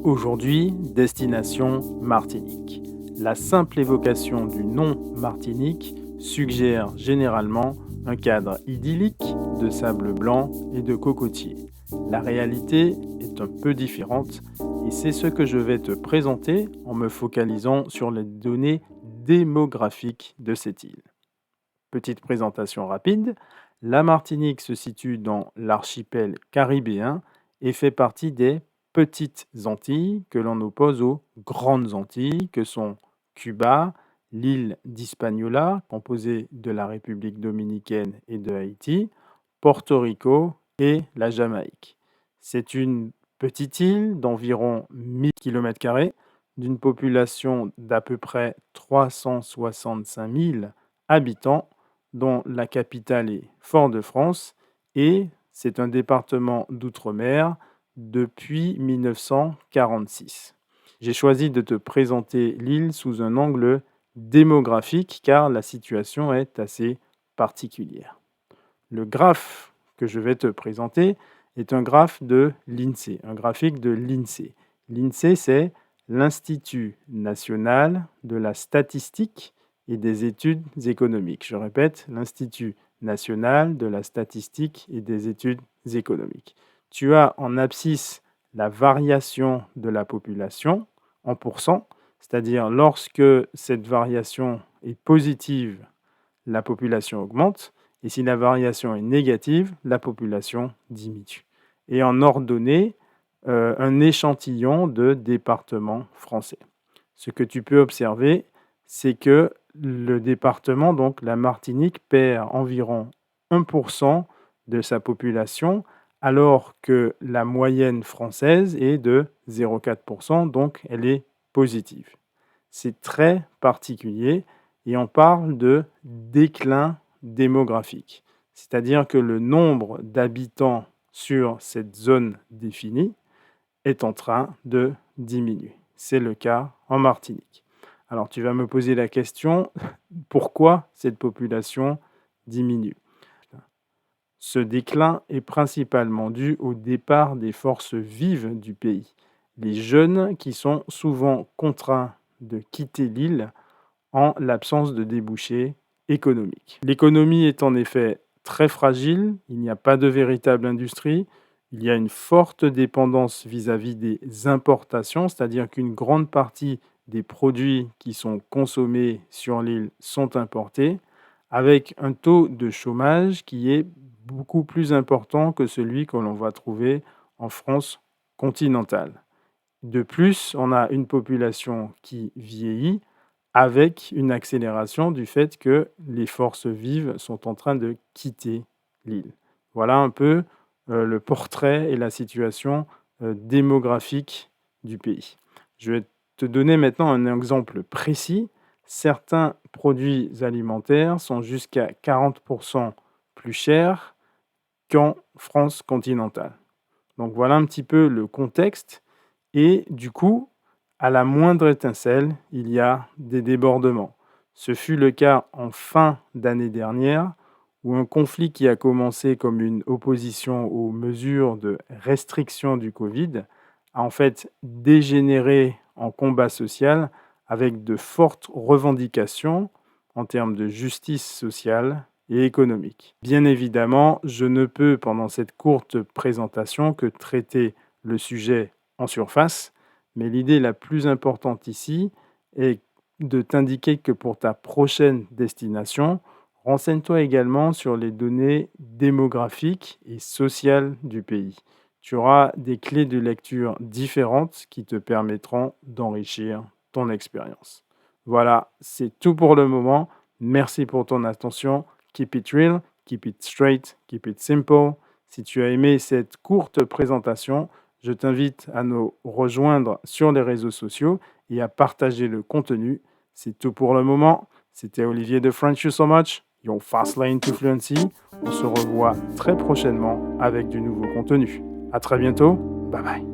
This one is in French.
Aujourd'hui, destination Martinique. La simple évocation du nom Martinique suggère généralement un cadre idyllique de sable blanc et de cocotiers. La réalité est un peu différente et c'est ce que je vais te présenter en me focalisant sur les données démographiques de cette île. Petite présentation rapide, la Martinique se situe dans l'archipel caribéen et fait partie des petites Antilles que l'on oppose aux grandes Antilles que sont Cuba, l'île d'Hispaniola, composée de la République dominicaine et de Haïti, Porto Rico et la Jamaïque. C'est une petite île d'environ 1000 km², d'une population d'à peu près 365 000 habitants, dont la capitale est Fort-de-France, et c'est un département d'outre-mer depuis 1946. J'ai choisi de te présenter l'île sous un angle démographique car la situation est assez particulière. Le graphe que je vais te présenter est un graphe de l'INSEE, un graphique de l'INSEE. L'INSEE, c'est l'Institut national de la statistique et des études économiques. Je répète, l'Institut national de la statistique et des études économiques. Tu as en abscisse la variation de la population en pourcent, c'est-à-dire lorsque cette variation est positive, la population augmente, et si la variation est négative, la population diminue. Et en ordonnée, un échantillon de départements français. Ce que tu peux observer, c'est que le département, donc la Martinique, perd environ 1% de sa population, alors que la moyenne française est de 0,4%, donc elle est positive. C'est très particulier et on parle de déclin démographique, c'est-à-dire que le nombre d'habitants sur cette zone définie est en train de diminuer. C'est le cas en Martinique. Alors tu vas me poser la question, pourquoi cette population diminue? Ce déclin est principalement dû au départ des forces vives du pays, les jeunes qui sont souvent contraints de quitter l'île en l'absence de débouchés économiques. L'économie est en effet très fragile, il n'y a pas de véritable industrie, il y a une forte dépendance vis-à-vis des importations, c'est-à-dire qu'une grande partie des produits qui sont consommés sur l'île sont importés, avec un taux de chômage qui est beaucoup plus important que celui que l'on va trouver en France continentale. De plus, on a une population qui vieillit avec une accélération du fait que les forces vives sont en train de quitter l'île. Voilà un peu le portrait et la situation démographique du pays. Je vais te donner maintenant un exemple précis. Certains produits alimentaires sont jusqu'à 40% plus chers qu'en France continentale. Donc voilà un petit peu le contexte et du coup, à la moindre étincelle, il y a des débordements. Ce fut le cas en fin d'année dernière où un conflit qui a commencé comme une opposition aux mesures de restriction du Covid a en fait dégénéré en combat social avec de fortes revendications en termes de justice sociale et économique. Bien évidemment, je ne peux, pendant cette courte présentation, que traiter le sujet en surface, mais l'idée la plus importante ici est de t'indiquer que pour ta prochaine destination, renseigne-toi également sur les données démographiques et sociales du pays. Tu auras des clés de lecture différentes qui te permettront d'enrichir ton expérience. Voilà, c'est tout pour le moment. Merci pour ton attention. Keep it real, keep it straight, keep it simple. Si tu as aimé cette courte présentation, je t'invite à nous rejoindre sur les réseaux sociaux et à partager le contenu. C'est tout pour le moment. C'était Olivier de French You So Much, your fast lane to fluency. On se revoit très prochainement avec du nouveau contenu. À très bientôt. Bye bye.